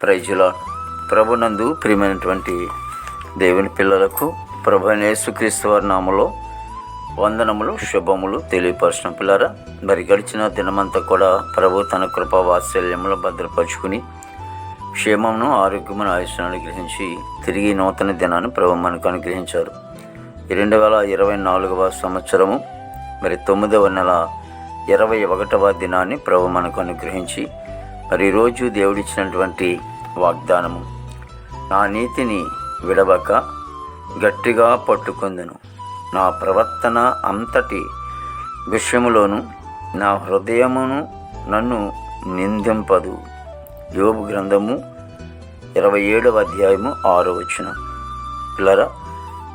Praise lord. ప్రభునందు ప్రియమైనటువంటి దేవుని పిల్లలకు ప్రభు అయిన యేసుక్రీస్తు వారి నామములో వందనములు, శుభములు తెలియపరచడం. పిల్లరా, మరి గడిచిన దినమంతా కూడా ప్రభు తన కృపా వాత్సల్యములు భద్రపరుచుకుని క్షేమమును, ఆరోగ్యమును, ఆయుష్ను అనుగ్రహించి తిరిగి నూతన దినాన్ని ప్రభు మనకు అనుగ్రహించారు. 2024వ సంవత్సరము మరి 9వ నెల 21వ దినాన్ని ప్రభు మనకు అనుగ్రహించి మరి ఈరోజు దేవుడిచ్చినటువంటి వాగ్దానము, నా నీతిని విడవక గట్టిగా పట్టుకుందును, నా ప్రవర్తన అంతటి విషయములోను నా హృదయమును నన్ను నిందింపదు. యోబు గ్రంథము 27వ అధ్యాయము 6వ వచనం. పిల్లరా,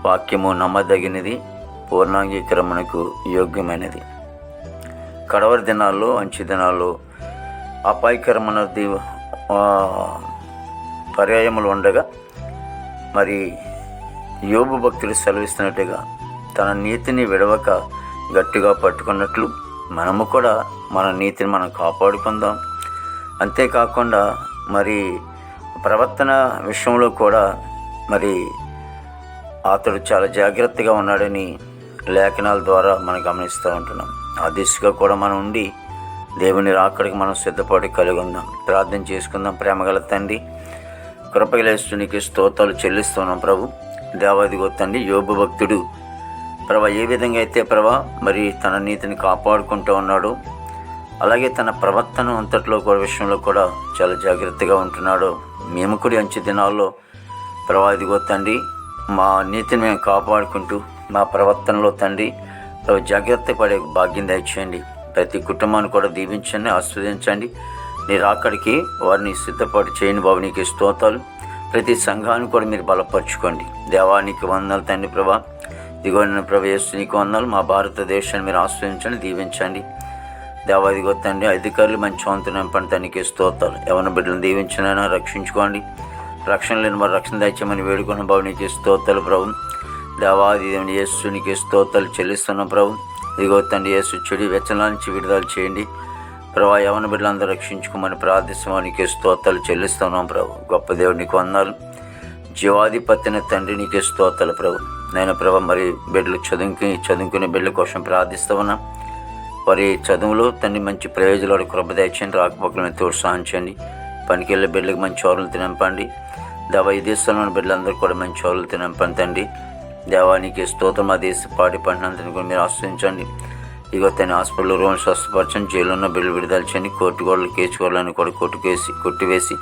వాక్యము నమ్మదగినది, పూర్ణాంగీకరణకు యోగ్యమైనది. కడవరి దినాల్లో, అంచె దినాల్లో అపాయకరమైన పర్యాయములు ఉండగా మరి యోబు భక్తులు సెలవిస్తున్నట్టుగా తన నీతిని విడవక గట్టిగా పట్టుకున్నట్లు మనము కూడా మన నీతిని మనం కాపాడుకుందాం. అంతేకాకుండా మరి ప్రవర్తన విషయంలో కూడా మరి అతడు చాలా జాగ్రత్తగా ఉన్నాడని లేఖనాల ద్వారా మనం గమనిస్తూ ఉంటున్నాం. ఆ దిశగా కూడా మనం ఉండి దేవుని రాకడికి మనం సిద్ధపడి కలిగి ఉందాం. ప్రార్థన చేసుకుందాం. ప్రేమగల తండ్రి, కృపగల యేసునికి స్తోత్రాలు చెల్లిస్తున్నాం. ప్రభు దేవాదిగో తండ్రి, యోబు భక్తుడు ప్రభు ఏ విధంగా అయితే మరి తన నీతిని కాపాడుకుంటూ ఉన్నాడు, అలాగే తన ప్రవర్తన అంతట్లో కూడా విషయంలో కూడా చాలా జాగ్రత్తగా ఉంటున్నాడు. మేము కూడా అంచె దినాల్లో ఇదిగో తండ్రి, మా నీతిని మేము కాపాడుకుంటూ మా ప్రవర్తనలో తండ్రి జాగ్రత్త పడే భాగ్యం దయచేయండి. ప్రతి కుటుంబాన్ని కూడా దీవించండి, ఆస్వాదించండి. నీ రాకడికి వారిని సిద్ధపాటు చేయండి బాబు. నీకు స్తోత్రాలు. ప్రతి సంఘాన్ని కూడా మీరు బలపరచుకోండి. దేవానికి వందనాలు తండ్రి. ప్రభా ఇదిగో నేను యేసు నీకు వందనాలు. మా భారతదేశాన్ని మీరు ఆస్వాదించండి, దీవించండి. దేవాదిగో తండ్రి, అధికారులు మంచి వంతు నింపండి. తనకి స్తోత్రాలు. ఎవరిని బిడ్డలను దీవించినైనా రక్షించుకోండి. రక్షణ లేని వారు రక్షణ దయచేయమని వేడుకున్న బాబు. నీకు స్తోత్రాలు ప్రభు. దేవాది దేవుని యేసు నీకు స్తోత్రాలు చెల్లిస్తున్నాం ప్రభు. ఇదిగో తండ్రి, యేసు చెడు వ్యసనాల నుంచి విడుదల చేయండి ప్రభా. యవన బిడ్డలందరూ రక్షించుకోమని ప్రార్థిస్తామని స్తోత్రాలు చెల్లిస్తున్నాం ప్రభు. గొప్ప దేవుడు నీకు వందనాలు. జీవాధిపత్యన తండ్రి నీకు స్తోత్రాలు ప్రభు. నేను ప్రభు మరి బిడ్డలు చదువుకునే బిడ్డల కోసం ప్రార్థిస్తూ ఉన్నాం. వారి చదువులో తండ్రి మంచి ప్రయోజనాలు కృప దయచేయండి. రాకపోకలను ప్రోత్సహించండి. పనికి వెళ్ళే బిడ్డలకు మంచి ఓరలు తినంపండి. దేవా, ఈ దేశంలోని బిడ్డలందరూ కూడా మంచి ఓరలు తినంపండి తండ్రి. దేవానికి స్తోత్రం. ఆ దేశ పాడి పంటనంతని కూడా మీరు ఆశ్రయించండి. ఇగో తన హాస్పిటల్ రూమ్ స్వస్థపరచండి. జైల్లో ఉన్న బిల్లు విడుదల చేయండి. కోర్టు గోడలు, కేసు గోడలను కూడా కొట్టివేసి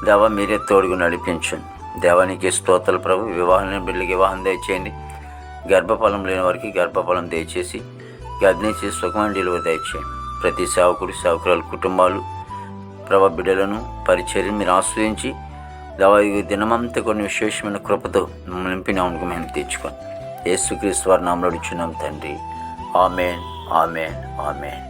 దేవా మీరే తోడుగా నడిపించండి. దేవానికి స్తోత్రాలు ప్రభు. వివాహం లేని బిడ్డలకి వివాహం దయచేయండి. గర్భఫలం లేని వారికి గర్భఫలం దయచేసి గర్భిణీ చేసి సుఖమైన డెలివరీ దయచేయండి. ప్రతి సేవకురాలు కుటుంబాలు ప్రభు బిడ్డలను పరిచర్యను మీరు ఆస్వాదించి దేవా దినమంతా కొన్ని విశేషమైన కృపతో నింపి నమ్మకం మేము తెచ్చుకోండి. యేసుక్రీస్తు వారి నామములో అడుగుచున్నాం తండ్రి. ఆమేన్, ఆమేన్, ఆమేన్.